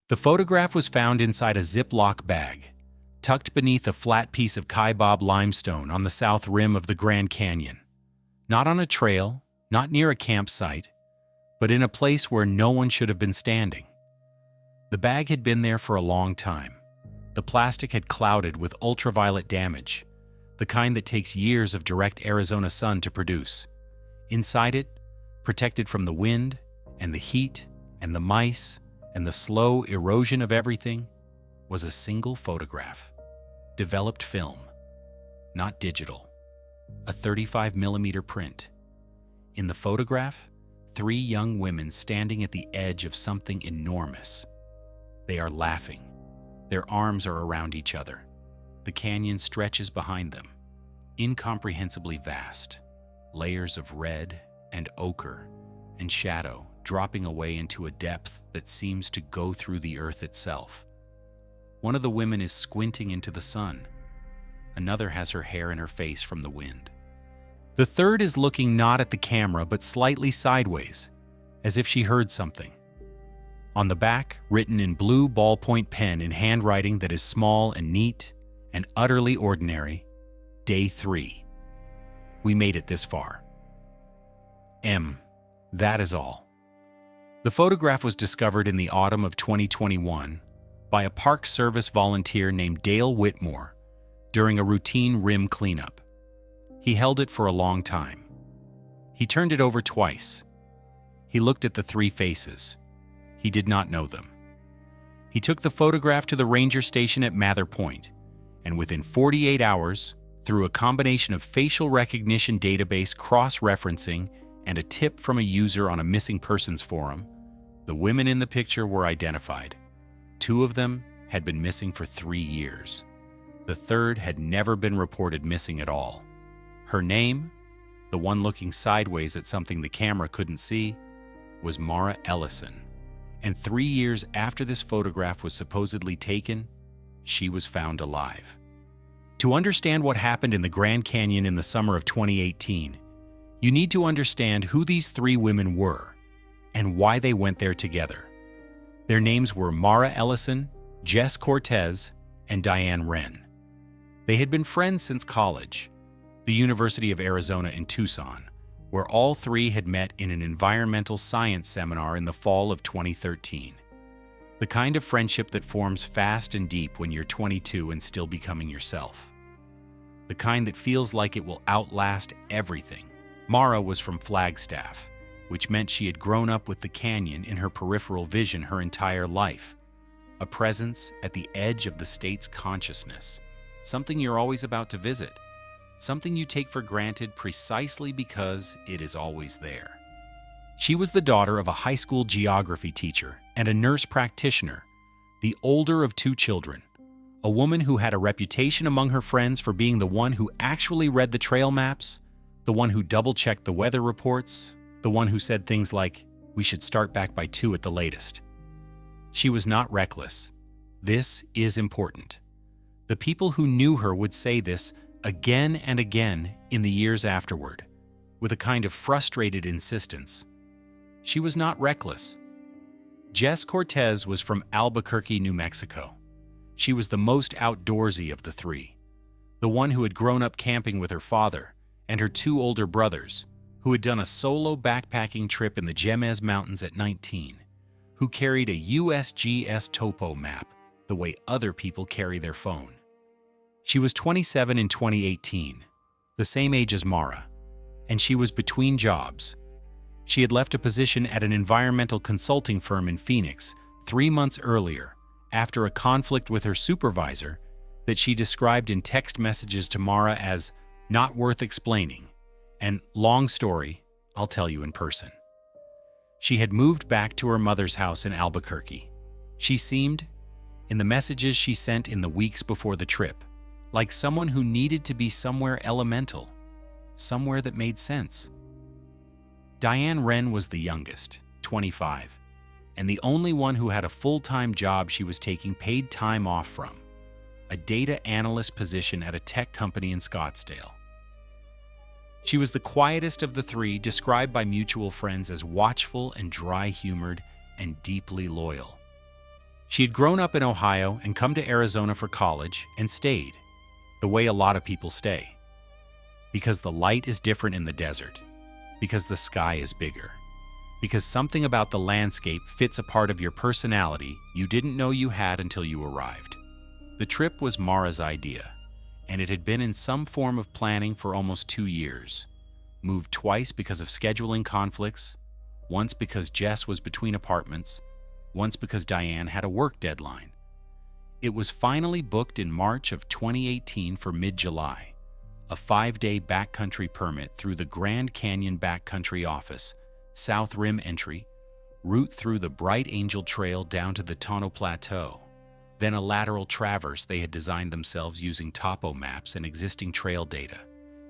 The photograph was found inside a Ziploc bag, tucked beneath a flat piece of Kaibab limestone on the south rim of the Grand Canyon. Not on a trail, not near a campsite, but in a place where no one should have been standing. The bag had been there for a long time. The plastic had clouded with ultraviolet damage, the kind that takes years of direct Arizona sun to produce. Inside it, protected from the wind and the heat and the mice and the slow erosion of everything, was a single photograph. Developed film, not digital. A 35mm print. In the photograph, 3 young women standing at the edge of something enormous. They are laughing. Their arms are around each other. The canyon stretches behind them, incomprehensibly vast, layers of red and ochre and shadow dropping away into a depth that seems to go through the earth itself. One of the women is squinting into the sun. Another has her hair in her face from the wind. The third is looking not at the camera but slightly sideways, as if she heard something. On the back, written in blue ballpoint pen in handwriting that is small and neat and utterly ordinary, Day 3. We made it this far. That is all. The photograph was discovered in the autumn of 2021 by a Park Service volunteer named Dale Whitmore during a routine rim cleanup. He held it for a long time. He turned it over twice. He looked at the 3 faces. He did not know them. He took the photograph to the ranger station at Mather Point, and within 48 hours, through a combination of facial recognition database cross-referencing and a tip from a user on a missing persons forum, the women in the picture were identified. 2 of them had been missing for 3 years. The third had never been reported missing at all. Her name, the one looking sideways at something the camera couldn't see, was Mara Ellison. And 3 years after this photograph was supposedly taken, she was found alive. To understand what happened in the Grand Canyon in the summer of 2018, you need to understand who these 3 women were and why they went there together. Their names were Mara Ellison, Jess Cortez, and Diane Wren. They had been friends since college, the University of Arizona in Tucson, where all 3 had met in an environmental science seminar in the fall of 2013. The kind of friendship that forms fast and deep when you're 22 and still becoming yourself. The kind that feels like it will outlast everything. Mara was from Flagstaff, which meant she had grown up with the canyon in her peripheral vision her entire life. A presence at the edge of the state's consciousness. Something you're always about to visit. Something you take for granted precisely because it is always there. She was the daughter of a high school geography teacher and a nurse practitioner, the older of 2 children, a woman who had a reputation among her friends for being the one who actually read the trail maps, the one who double-checked the weather reports, the one who said things like, "We should start back by 2 at the latest." She was not reckless. This is important. The people who knew her would say this again and again in the years afterward, with a kind of frustrated insistence. She was not reckless. Jess Cortez was from Albuquerque, New Mexico. She was the most outdoorsy of the 3, the one who had grown up camping with her father and her 2 older brothers, who had done a solo backpacking trip in the Jemez Mountains at 19, who carried a USGS topo map the way other people carry their phone. She was 27 in 2018, the same age as Mara, and she was between jobs. She had left a position at an environmental consulting firm in Phoenix 3 months earlier after a conflict with her supervisor that she described in text messages to Mara as not worth explaining, and long story, I'll tell you in person. She had moved back to her mother's house in Albuquerque. She seemed, in the messages she sent in the weeks before the trip, like someone who needed to be somewhere elemental, somewhere that made sense. Diane Wren was the youngest, 25, and the only one who had a full-time job she was taking paid time off from, a data analyst position at a tech company in Scottsdale. She was the quietest of the 3, described by mutual friends as watchful and dry-humored and deeply loyal. She had grown up in Ohio and come to Arizona for college and stayed, the way a lot of people stay. Because the light is different in the desert, because the sky is bigger, because something about the landscape fits a part of your personality you didn't know you had until you arrived. The trip was Mara's idea, and it had been in some form of planning for almost 2 years. Moved twice because of scheduling conflicts, once because Jess was between apartments, once because Diane had a work deadline. It was finally booked in March of 2018 for mid-July, a 5-day backcountry permit through the Grand Canyon Backcountry Office, South Rim entry, route through the Bright Angel Trail down to the Tonto Plateau, then a lateral traverse they had designed themselves using topo maps and existing trail data,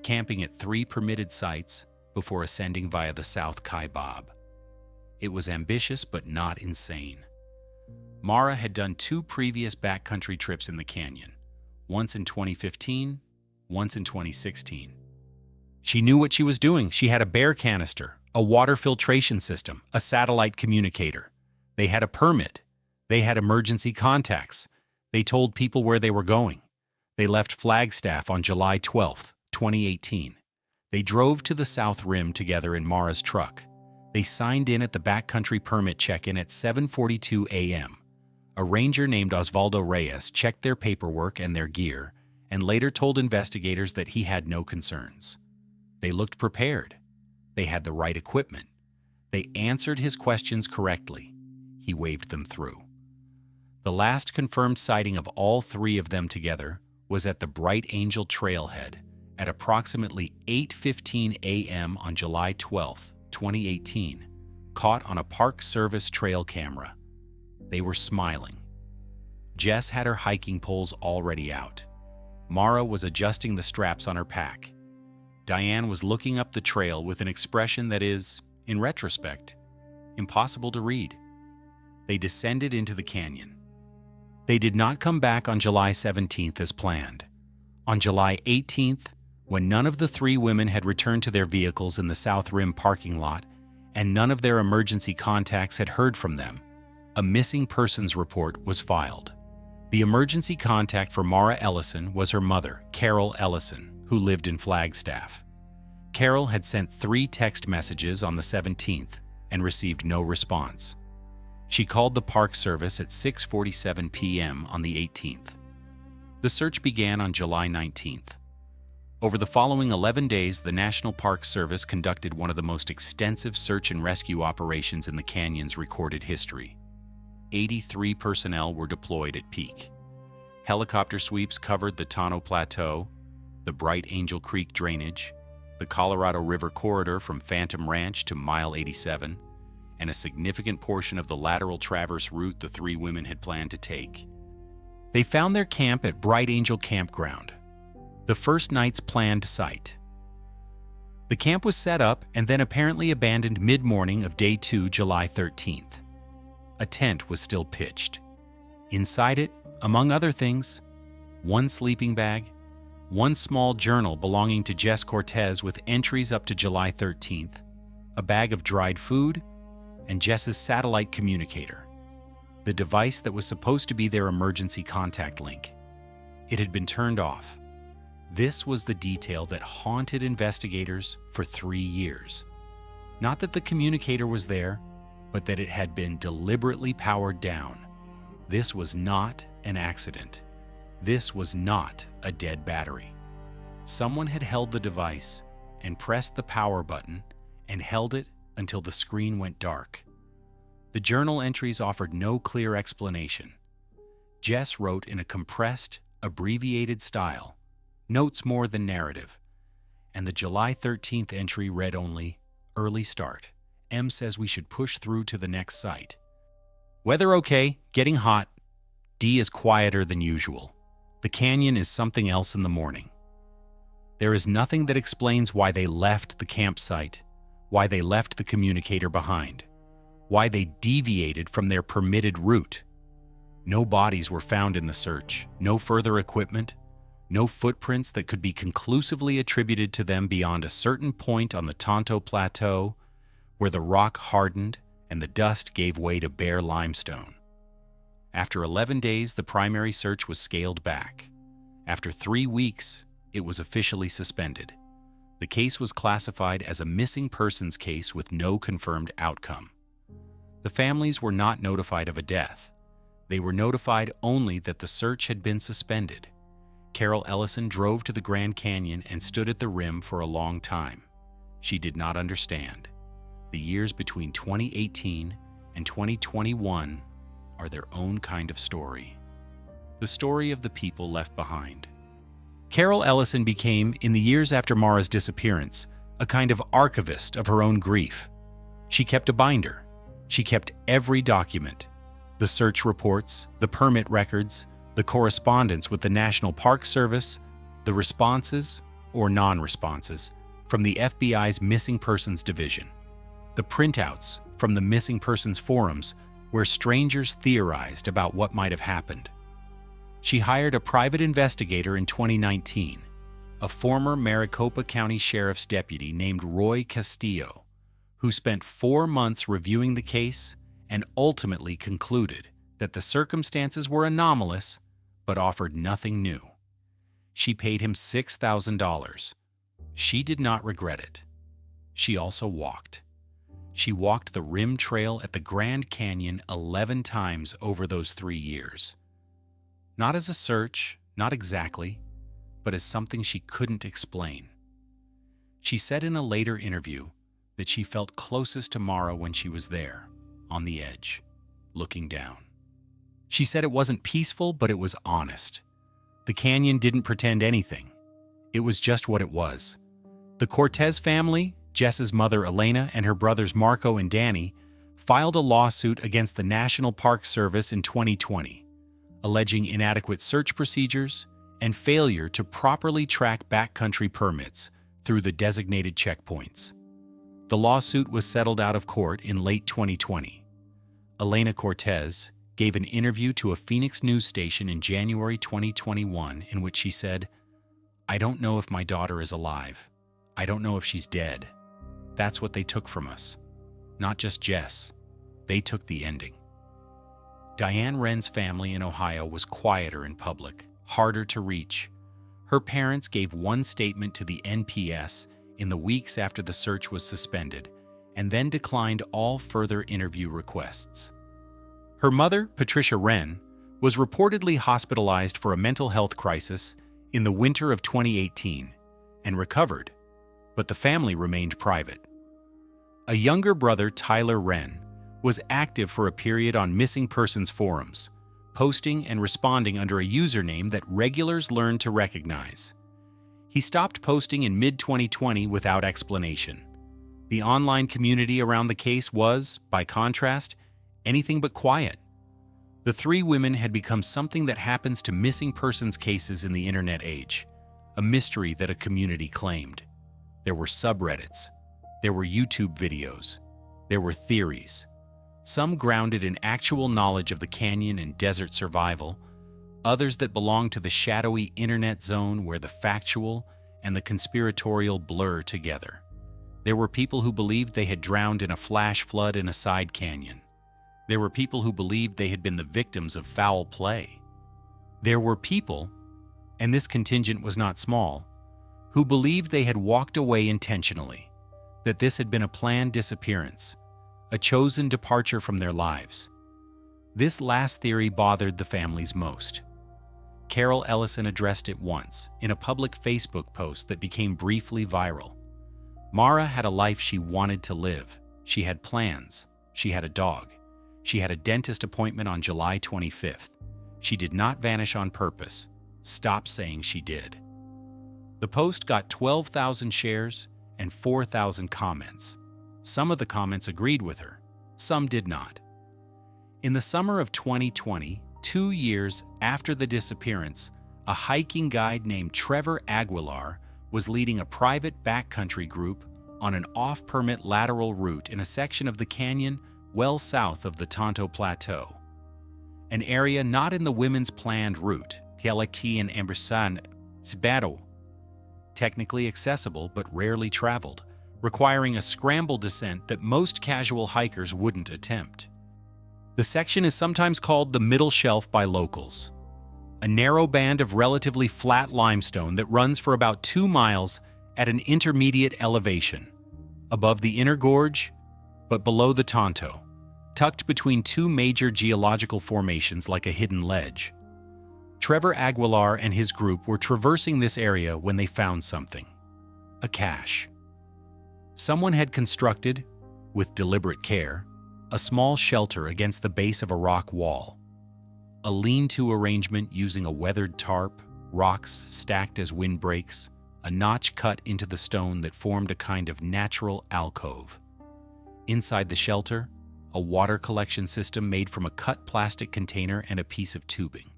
camping at 3 permitted sites before ascending via the South Kaibab. It was ambitious but not insane. Mara had done 2 previous backcountry trips in the canyon, once in 2015, once in 2016. She knew what she was doing. She had a bear canister, a water filtration system, a satellite communicator. They had a permit. They had emergency contacts. They told people where they were going. They left Flagstaff on July 12, 2018. They drove to the South Rim together in Mara's truck. They signed in at the backcountry permit check-in at 7:42 a.m. A ranger named Osvaldo Reyes checked their paperwork and their gear, and later told investigators that he had no concerns. They looked prepared. They had the right equipment. They answered his questions correctly. He waved them through. The last confirmed sighting of all 3 of them together was at the Bright Angel Trailhead at approximately 8:15 a.m. on July 12, 2018, caught on a Park Service trail camera. They were smiling. Jess had her hiking poles already out. Mara was adjusting the straps on her pack. Diane was looking up the trail with an expression that is, in retrospect, impossible to read. They descended into the canyon. They did not come back on July 17th as planned. On July 18th, when none of the 3 women had returned to their vehicles in the South Rim parking lot and none of their emergency contacts had heard from them, a missing persons report was filed. The emergency contact for Mara Ellison was her mother, Carol Ellison, who lived in Flagstaff. Carol had sent 3 text messages on the 17th and received no response. She called the Park Service at 6:47 p.m. on the 18th. The search began on July 19th. Over the following 11 days, the National Park Service conducted one of the most extensive search and rescue operations in the canyon's recorded history. 83 personnel were deployed at peak. Helicopter sweeps covered the Tonto Plateau, the Bright Angel Creek drainage, the Colorado River corridor from Phantom Ranch to Mile 87, and a significant portion of the lateral traverse route the 3 women had planned to take. They found their camp at Bright Angel Campground, the first night's planned site. The camp was set up and then apparently abandoned mid-morning of day 2, July 13th. A tent was still pitched. Inside it, among other things, 1 sleeping bag, 1 small journal belonging to Jess Cortez with entries up to July 13th, a bag of dried food, and Jess's satellite communicator, the device that was supposed to be their emergency contact link. It had been turned off. This was the detail that haunted investigators for 3 years. Not that the communicator was there, but that it had been deliberately powered down. This was not an accident. This was not a dead battery. Someone had held the device and pressed the power button and held it until the screen went dark. The journal entries offered no clear explanation. Jess wrote in a compressed, abbreviated style, notes more than narrative, and the July 13th entry read only, "Early start. M says we should push through to the next site. Weather okay, getting hot. D is quieter than usual. The canyon is something else in the morning." There is nothing that explains why they left the campsite, why they left the communicator behind, why they deviated from their permitted route. No bodies were found in the search, no further equipment, no footprints that could be conclusively attributed to them beyond a certain point on the Tonto Plateau, where the rock hardened and the dust gave way to bare limestone. After 11 days, the primary search was scaled back. After 3 weeks, it was officially suspended. The case was classified as a missing persons case with no confirmed outcome. The families were not notified of a death. They were notified only that the search had been suspended. Carol Ellison drove to the Grand Canyon and stood at the rim for a long time. She did not understand. The years between 2018 and 2021 are their own kind of story. The story of the people left behind. Carol Ellison became, in the years after Mara's disappearance, a kind of archivist of her own grief. She kept a binder. She kept every document: the search reports, the permit records, the correspondence with the National Park Service, the responses, or non-responses, from the FBI's Missing Persons Division, the printouts from the Missing Persons forums where strangers theorized about what might have happened. She hired a private investigator in 2019, a former Maricopa County Sheriff's deputy named Roy Castillo, who spent 4 months reviewing the case and ultimately concluded that the circumstances were anomalous but offered nothing new. She paid him $6,000. She did not regret it. She also walked. She walked the rim trail at the Grand Canyon 11 times over those 3 years. Not as a search, not exactly, but as something she couldn't explain. She said in a later interview that she felt closest to Mara when she was there, on the edge, looking down. She said it wasn't peaceful, but it was honest. The canyon didn't pretend anything. It was just what it was. The Cortez family, Jess's mother Elena and her brothers Marco and Danny, filed a lawsuit against the National Park Service in 2020, alleging inadequate search procedures and failure to properly track backcountry permits through the designated checkpoints. The lawsuit was settled out of court in late 2020. Elena Cortez gave an interview to a Phoenix news station in January 2021 in which she said, "I don't know if my daughter is alive. I don't know if she's dead. That's what they took from us. Not just Jess. They took the ending." Diane Wren's family in Ohio was quieter in public, harder to reach. Her parents gave one statement to the NPS in the weeks after the search was suspended, and then declined all further interview requests. Her mother, Patricia Wren, was reportedly hospitalized for a mental health crisis in the winter of 2018 and recovered, but the family remained private. A younger brother, Tyler Wren, was active for a period on missing persons forums, posting and responding under a username that regulars learned to recognize. He stopped posting in mid-2020 without explanation. The online community around the case was, by contrast, anything but quiet. The 3 women had become something that happens to missing persons cases in the internet age, a mystery that a community claimed. There were subreddits. There were YouTube videos. There were theories. Some grounded in actual knowledge of the canyon and desert survival, others that belonged to the shadowy internet zone where the factual and the conspiratorial blur together. There were people who believed they had drowned in a flash flood in a side canyon. There were people who believed they had been the victims of foul play. There were people, and this contingent was not small, who believed they had walked away intentionally, that this had been a planned disappearance, a chosen departure from their lives. This last theory bothered the families most. Carol Ellison addressed it once in a public Facebook post that became briefly viral. Mara had a life she wanted to live. She had plans. She had a dog. She had a dentist appointment on July 25th. She did not vanish on purpose. Stop saying she did. The post got 12,000 shares and 4,000 comments. Some of the comments agreed with her. Some did not. In the summer of 2020, 2 years after the disappearance, a hiking guide named Trevor Aguilar was leading a private backcountry group on an off-permit lateral route in a section of the canyon well south of the Tonto Plateau, an area not in the women's planned route, Tialaki and Ambersan Sibado, technically accessible but rarely traveled, requiring a scramble descent that most casual hikers wouldn't attempt. The section is sometimes called the Middle Shelf by locals, a narrow band of relatively flat limestone that runs for about 2 miles at an intermediate elevation, above the inner gorge, but below the Tonto, tucked between two major geological formations like a hidden ledge. Trevor Aguilar and his group were traversing this area when they found something: a cache. Someone had constructed, with deliberate care, a small shelter against the base of a rock wall. A lean-to arrangement using a weathered tarp, rocks stacked as windbreaks, a notch cut into the stone that formed a kind of natural alcove. Inside the shelter, a water collection system made from a cut plastic container and a piece of tubing,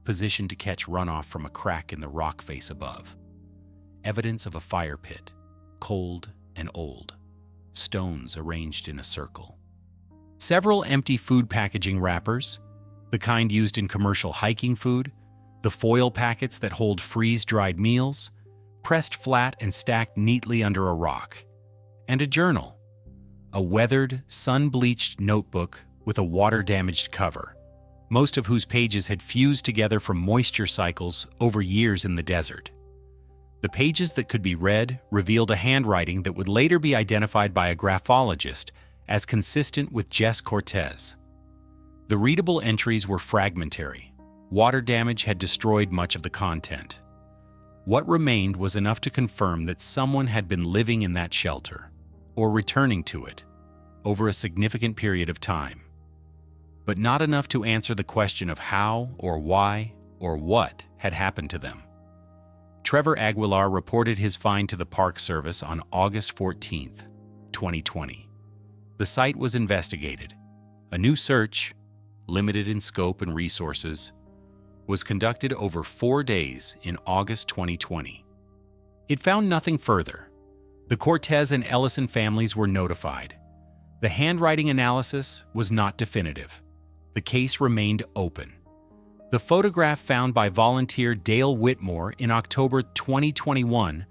positioned to catch runoff from a crack in the rock face above. Evidence of a fire pit, cold and old, stones arranged in a circle. Several empty food packaging wrappers, the kind used in commercial hiking food, the foil packets that hold freeze-dried meals, pressed flat and stacked neatly under a rock, and a journal, a weathered, sun-bleached notebook with a water-damaged cover, most of whose pages had fused together from moisture cycles over years in the desert. The pages that could be read revealed a handwriting that would later be identified by a graphologist as consistent with Jess Cortez. The readable entries were fragmentary. Water damage had destroyed much of the content. What remained was enough to confirm that someone had been living in that shelter, or returning to it, over a significant period of time. But not enough to answer the question of how or why or what had happened to them. Trevor Aguilar reported his find to the Park Service on August 14, 2020. The site was investigated. A new search, limited in scope and resources, was conducted over 4 days in August 2020. It found nothing further. The Cortez and Ellison families were notified. The handwriting analysis was not definitive. The case remained open. The photograph found by volunteer Dale Whitmore in October 2021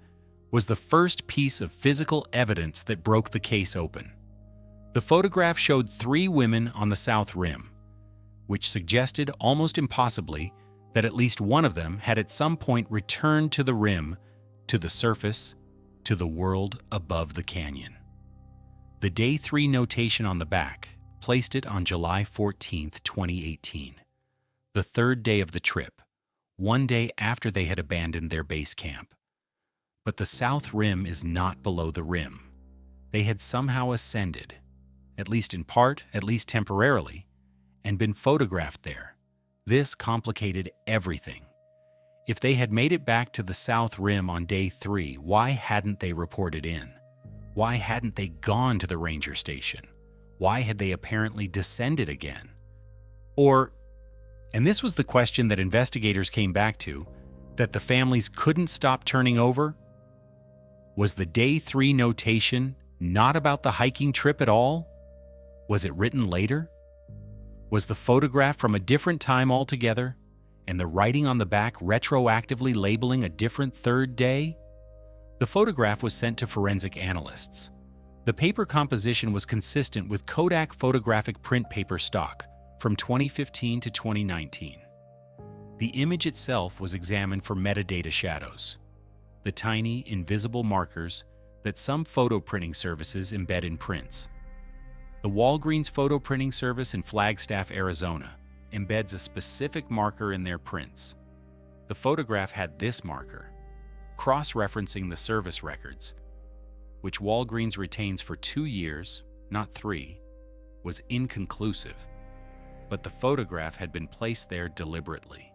was the first piece of physical evidence that broke the case open. The photograph showed 3 women on the South Rim, which suggested almost impossibly that at least one of them had at some point returned to the rim, to the surface, to the world above the canyon. The Day 3 notation on the back placed it on July 14, 2018, the 3rd day of the trip, 1 day after they had abandoned their base camp. But the South Rim is not below the rim. They had somehow ascended, at least in part, at least temporarily, and been photographed there. This complicated everything. If they had made it back to the South Rim on Day 3, why hadn't they reported in? Why hadn't they gone to the ranger station? Why had they apparently descended again? Or, and this was the question that investigators came back to, that the families couldn't stop turning over? Was the Day 3 notation not about the hiking trip at all? Was it written later? Was the photograph from a different time altogether, and the writing on the back retroactively labeling a different 3rd day? The photograph was sent to forensic analysts. The paper composition was consistent with Kodak photographic print paper stock from 2015 to 2019. The image itself was examined for metadata shadows, the tiny, invisible markers that some photo printing services embed in prints. The Walgreens photo printing service in Flagstaff, Arizona, embeds a specific marker in their prints. The photograph had this marker, cross-referencing the service records, which Walgreens retains for 2 years, not 3, was inconclusive. But the photograph had been placed there deliberately.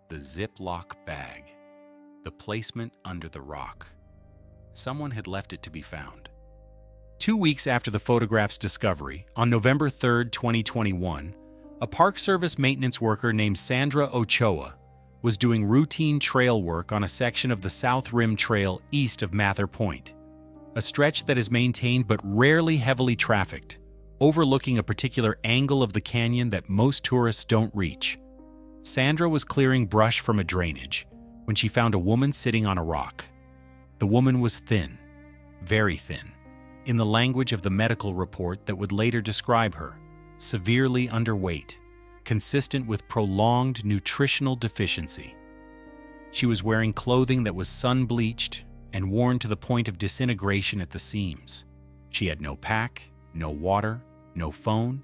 The Ziploc bag, the placement under the rock. Someone had left it to be found. 2 weeks after the photograph's discovery, on November 3, 2021, a Park Service maintenance worker named Sandra Ochoa was doing routine trail work on a section of the South Rim Trail east of Mather Point, a stretch that is maintained but rarely heavily trafficked, overlooking a particular angle of the canyon that most tourists don't reach. Sandra was clearing brush from a drainage when she found a woman sitting on a rock. The woman was thin, very thin, in the language of the medical report that would later describe her, severely underweight, consistent with prolonged nutritional deficiency. She was wearing clothing that was sun-bleached and worn to the point of disintegration at the seams. She had no pack, no water, no phone.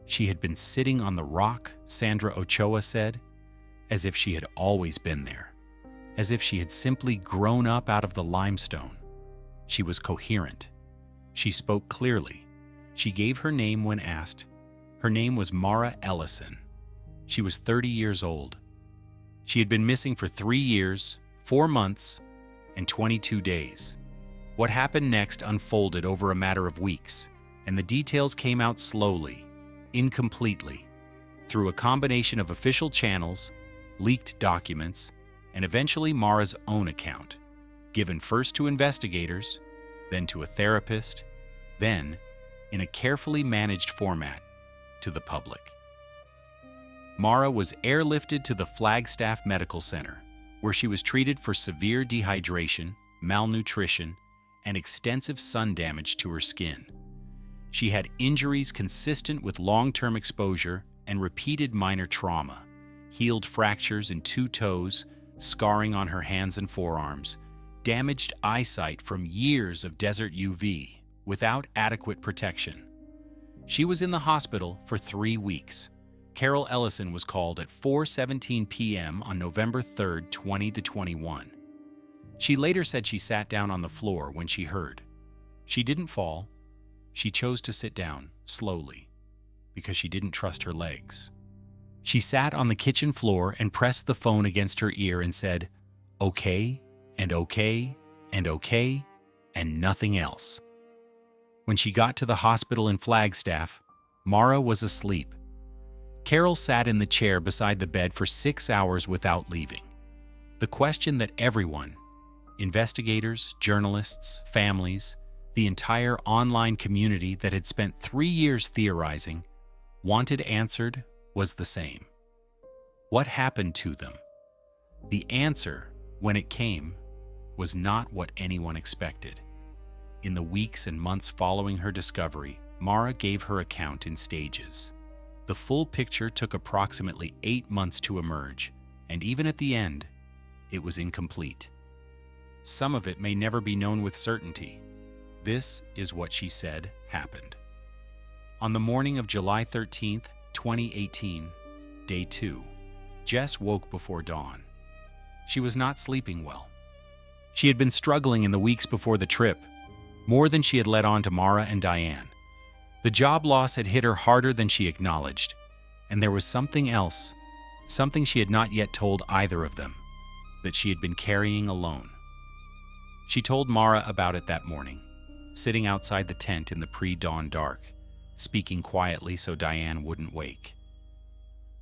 She had been sitting on the rock, Sandra Ochoa said, as if she had always been there, as if she had simply grown up out of the limestone. She was coherent. She spoke clearly. She gave her name when asked. Her name was Mara Ellison. She was 30 years old. She had been missing for 3 years, 4 months, and 22 days. What happened next unfolded over a matter of weeks, and the details came out slowly, incompletely, through a combination of official channels, leaked documents, and eventually Mara's own account, given first to investigators, then to a therapist, then, in a carefully managed format, to the public. Mara was airlifted to the Flagstaff Medical Center, where she was treated for severe dehydration, malnutrition, and extensive sun damage to her skin. She had injuries consistent with long-term exposure and repeated minor trauma, healed fractures in 2 toes, scarring on her hands and forearms, damaged eyesight from years of desert UV without adequate protection. She was in the hospital for 3 weeks. Carol Ellison was called at 4:17 p.m. on November 3, 2021. She later said she sat down on the floor when she heard. She didn't fall. She chose to sit down, slowly, because she didn't trust her legs. She sat on the kitchen floor and pressed the phone against her ear and said, "Okay, and okay, and okay, and nothing else." When she got to the hospital in Flagstaff, Mara was asleep. Carol sat in the chair beside the bed for 6 hours without leaving. The question that everyone, investigators, journalists, families, the entire online community that had spent 3 years theorizing, wanted answered was the same. What happened to them? The answer, when it came, was not what anyone expected. In the weeks and months following her discovery, Mara gave her account in stages. The full picture took approximately 8 months to emerge, and even at the end, it was incomplete. Some of it may never be known with certainty. This is what she said happened. On the morning of July 13, 2018, day 2, Jess woke before dawn. She was not sleeping well. She had been struggling in the weeks before the trip, more than she had let on to Mara and Diane. The job loss had hit her harder than she acknowledged, and there was something else, something she had not yet told either of them, that she had been carrying alone. She told Mara about it that morning, sitting outside the tent in the pre-dawn dark, speaking quietly so Diane wouldn't wake.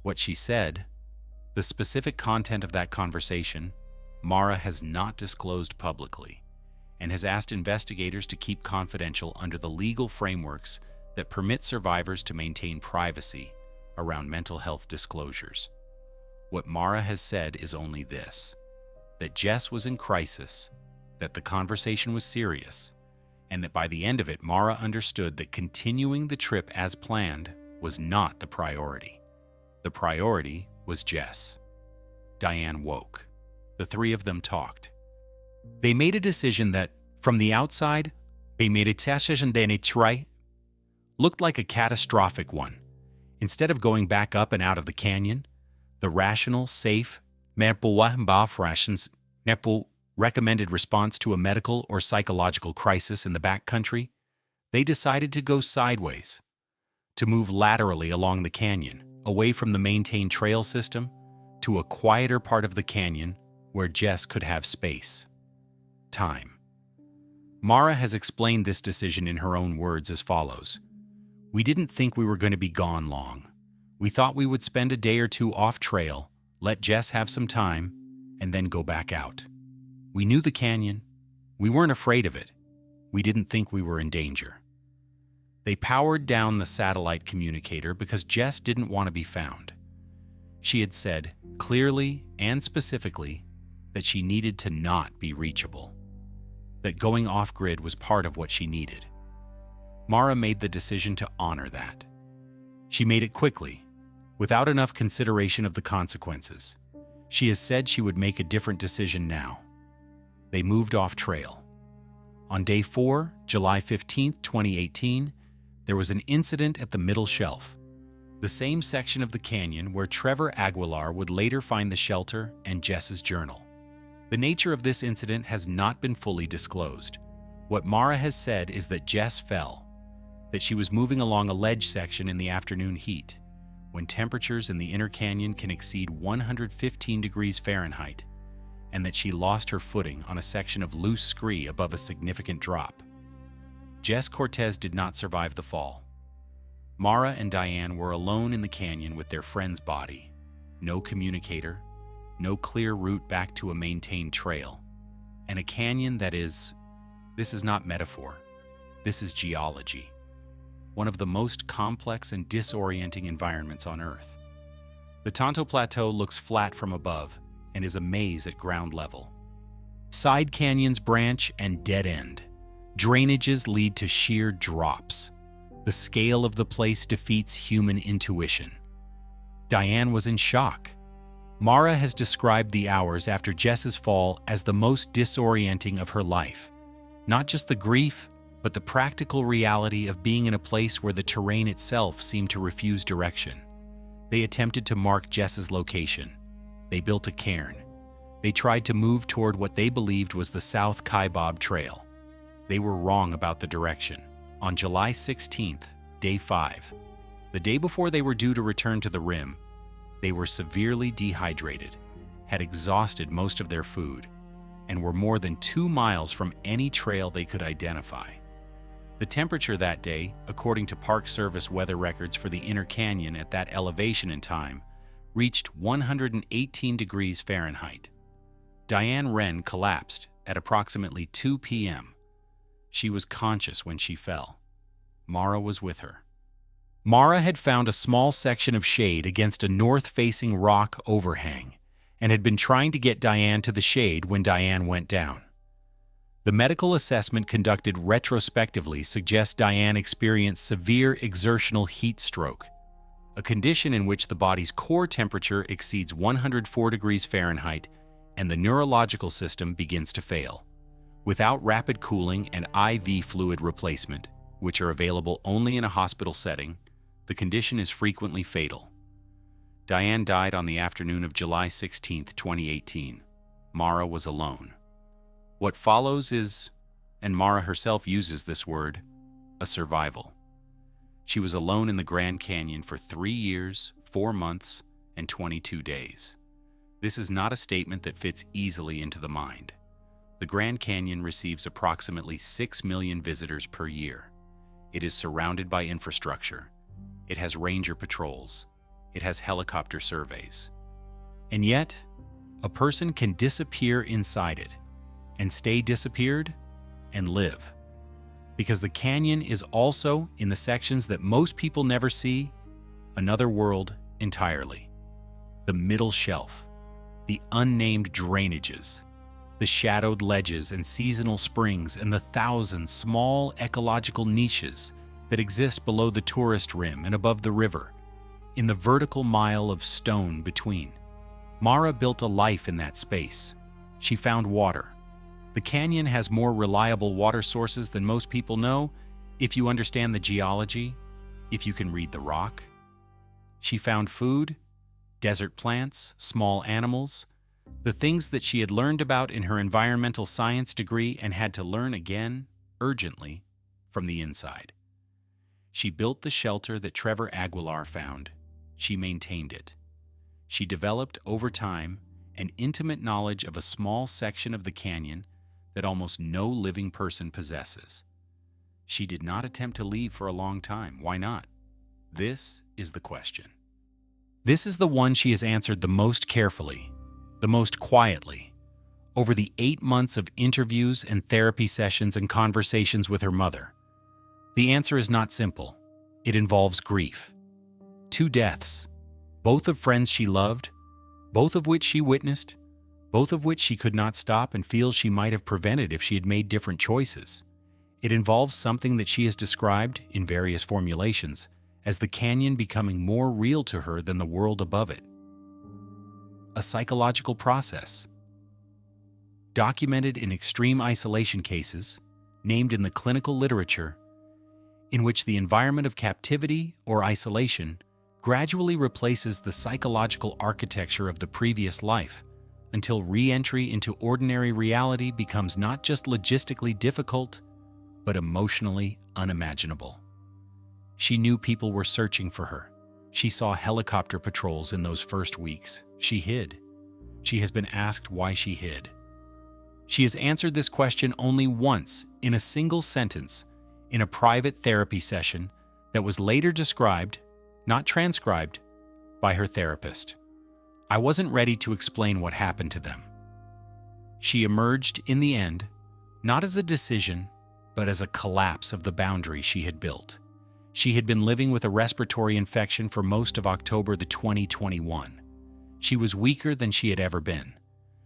What she said, the specific content of that conversation, Mara has not disclosed publicly, and has asked investigators to keep confidential under the legal frameworks that permit survivors to maintain privacy around mental health disclosures. What Mara has said is only this: that Jess was in crisis, that the conversation was serious, and that by the end of it, Mara understood that continuing the trip as planned was not the priority. The priority was Jess. Diane woke. The 3 of them talked. They made a decision that, from the outside, looked like a catastrophic one. Instead of going back up and out of the canyon, the rational, safe, recommended response to a medical or psychological crisis in the backcountry, they decided to go sideways, to move laterally along the canyon, away from the maintained trail system, to a quieter part of the canyon where Jess could have space. Time. Mara has explained this decision in her own words as follows: "We didn't think we were going to be gone long. We thought we would spend a day or 2 off trail, let Jess have some time, and then go back out. We knew the canyon. We weren't afraid of it. We didn't think we were in danger." They powered down the satellite communicator because Jess didn't want to be found. She had said, clearly and specifically, that she needed to not be reachable, that going off-grid was part of what she needed. Mara made the decision to honor that. She made it quickly, without enough consideration of the consequences. She has said she would make a different decision now. They moved off trail. On day 4, July 15, 2018, there was an incident at the middle shelf, the same section of the canyon where Trevor Aguilar would later find the shelter and Jess's journal. The nature of this incident has not been fully disclosed. What Mara has said is that Jess fell, that she was moving along a ledge section in the afternoon heat, when temperatures in the inner canyon can exceed 115 degrees Fahrenheit, and that she lost her footing on a section of loose scree above a significant drop. Jess Cortez did not survive the fall. Mara and Diane were alone in the canyon with their friend's body. No communicator, no clear route back to a maintained trail, and a canyon that is, this is not metaphor, this is geology. One of the most complex and disorienting environments on Earth. The Tonto Plateau looks flat from above and is a maze at ground level. Side canyons branch and dead end. Drainages lead to sheer drops. The scale of the place defeats human intuition. Diane was in shock. Mara has described the hours after Jess's fall as the most disorienting of her life. Not just the grief, but the practical reality of being in a place where the terrain itself seemed to refuse direction. They attempted to mark Jess's location. They built a cairn. They tried to move toward what they believed was the South Kaibab Trail. They were wrong about the direction. On July 16th, day 5, the day before they were due to return to the rim, they were severely dehydrated, had exhausted most of their food, and were more than 2 miles from any trail they could identify. The temperature that day, according to Park Service weather records for the inner canyon at that elevation and time, reached 118 degrees Fahrenheit. Diane Wren collapsed at approximately 2 p.m. She was conscious when she fell. Mara was with her. Mara had found a small section of shade against a north-facing rock overhang and had been trying to get Diane to the shade when Diane went down. The medical assessment conducted retrospectively suggests Diane experienced severe exertional heat stroke, a condition in which the body's core temperature exceeds 104 degrees Fahrenheit and the neurological system begins to fail. Without rapid cooling and IV fluid replacement, which are available only in a hospital setting, the condition is frequently fatal. Diane died on the afternoon of July 16, 2018. Mara was alone. What follows is, and Mara herself uses this word, a survival. She was alone in the Grand Canyon for 3 years, 4 months, and 22 days. This is not a statement that fits easily into the mind. The Grand Canyon receives approximately 6 million visitors per year. It is surrounded by infrastructure. It has ranger patrols. It has helicopter surveys. And yet, a person can disappear inside it and stay disappeared and live. Because the canyon is also, in the sections that most people never see, another world entirely. The middle shelf, the unnamed drainages, the shadowed ledges and seasonal springs, and the thousand small ecological niches that exist below the tourist rim and above the river, in the vertical mile of stone between. Mara built a life in that space. She found water. The canyon has more reliable water sources than most people know if you understand the geology, if you can read the rock. She found food, desert plants, small animals, the things that she had learned about in her environmental science degree and had to learn again, urgently, from the inside. She built the shelter that Trevor Aguilar found. She maintained it. She developed, over time, an intimate knowledge of a small section of the canyon that almost no living person possesses. She did not attempt to leave for a long time. Why not? This is the question. This is the one she has answered the most carefully, the most quietly, over the 8 months of interviews and therapy sessions and conversations with her mother. The answer is not simple. It involves grief. 2 deaths, both of friends she loved, both of which she witnessed, both of which she could not stop and feels she might have prevented if she had made different choices. It involves something that she has described, in various formulations, as the canyon becoming more real to her than the world above it. A psychological process. Documented in extreme isolation cases, named in the clinical literature, in which the environment of captivity or isolation gradually replaces the psychological architecture of the previous life, until re-entry into ordinary reality becomes not just logistically difficult, but emotionally unimaginable. She knew people were searching for her. She saw helicopter patrols in those first weeks. She hid. She has been asked why she hid. She has answered this question only once, in a single sentence, in a private therapy session that was later described, not transcribed, by her therapist. I wasn't ready to explain what happened to them. She emerged, in the end, not as a decision, but as a collapse of the boundary she had built. She had been living with a respiratory infection for most of October 2021. She was weaker than she had ever been.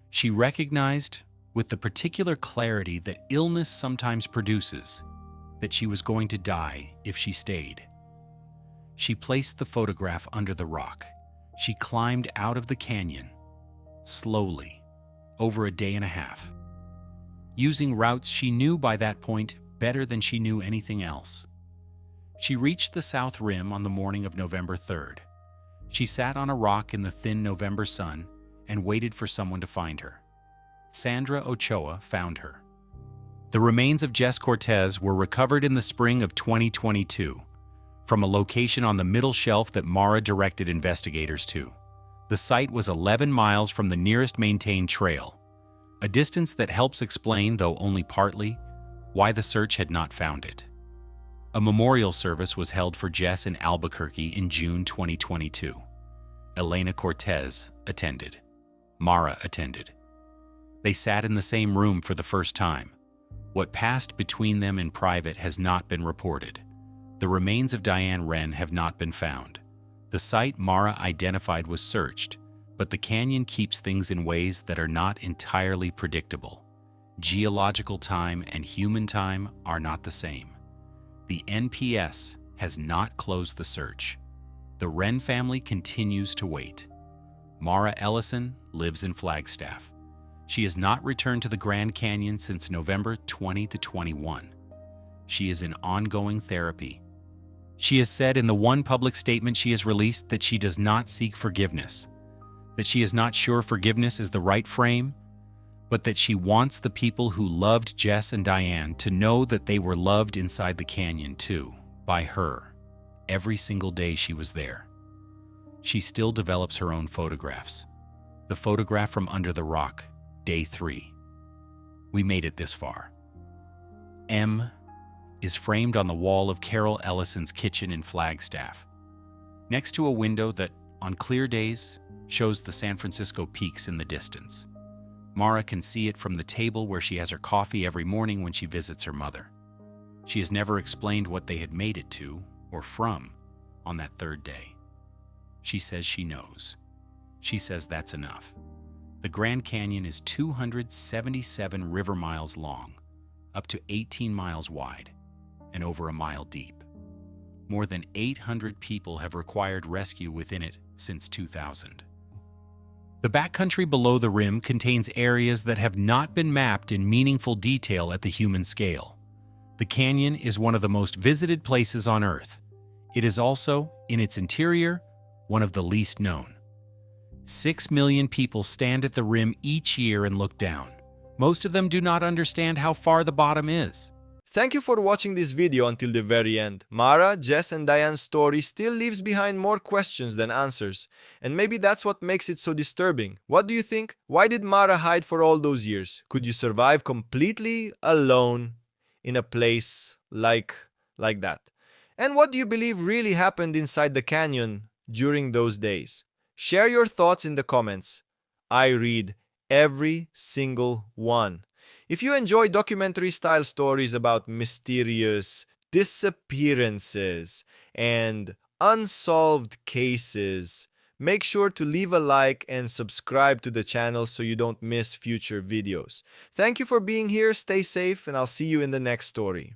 She recognized, with the particular clarity that illness sometimes produces, that she was going to die if she stayed. She placed the photograph under the rock. She climbed out of the canyon, slowly, over a day and a half, using routes she knew by that point better than she knew anything else. She reached the south rim on the morning of November 3rd. She sat on a rock in the thin November sun and waited for someone to find her. Sandra Ochoa found her. The remains of Jess Cortez were recovered in the spring of 2022 from a location on the middle shelf that Mara directed investigators to. The site was 11 miles from the nearest maintained trail, a distance that helps explain, though only partly, why the search had not found it. A memorial service was held for Jess in Albuquerque in June 2022. Elena Cortez attended. Mara attended. They sat in the same room for the first time. What passed between them in private has not been reported. The remains of Diane Wren have not been found. The site Mara identified was searched, but the canyon keeps things in ways that are not entirely predictable. Geological time and human time are not the same. The NPS has not closed the search. The Wren family continues to wait. Mara Ellison lives in Flagstaff. She has not returned to the Grand Canyon since November 2021. She is in ongoing therapy. She has said in the one public statement she has released that she does not seek forgiveness, that she is not sure forgiveness is the right frame, but that she wants the people who loved Jess and Diane to know that they were loved inside the canyon too, by her, every single day she was there. She still develops her own photographs. The photograph from under the rock, day 3. We made it this far. M is framed on the wall of Carol Ellison's kitchen in Flagstaff, next to a window that, on clear days, shows the San Francisco peaks in the distance. Mara can see it from the table where she has her coffee every morning when she visits her mother. She has never explained what they had made it to, or from, on that third day. She says she knows. She says that's enough. The Grand Canyon is 277 river miles long, up to 18 miles wide, and over a mile deep. More than 800 people have required rescue within it since 2000. The backcountry below the rim contains areas that have not been mapped in meaningful detail at the human scale. The canyon is one of the most visited places on Earth. It is also, in its interior, one of the least known. 6 million people stand at the rim each year and look down. Most of them do not understand how far the bottom is. Thank you for watching this video until the very end. Mara, Jess and Diane's story still leaves behind more questions than answers. And maybe that's what makes it so disturbing. What do you think? Why did Mara hide for all those years? Could you survive completely alone in a place like that? And what do you believe really happened inside the canyon during those days? Share your thoughts in the comments. I read every single one. If you enjoy documentary-style stories about mysterious disappearances and unsolved cases, make sure to leave a like and subscribe to the channel so you don't miss future videos. Thank you for being here, stay safe, and I'll see you in the next story.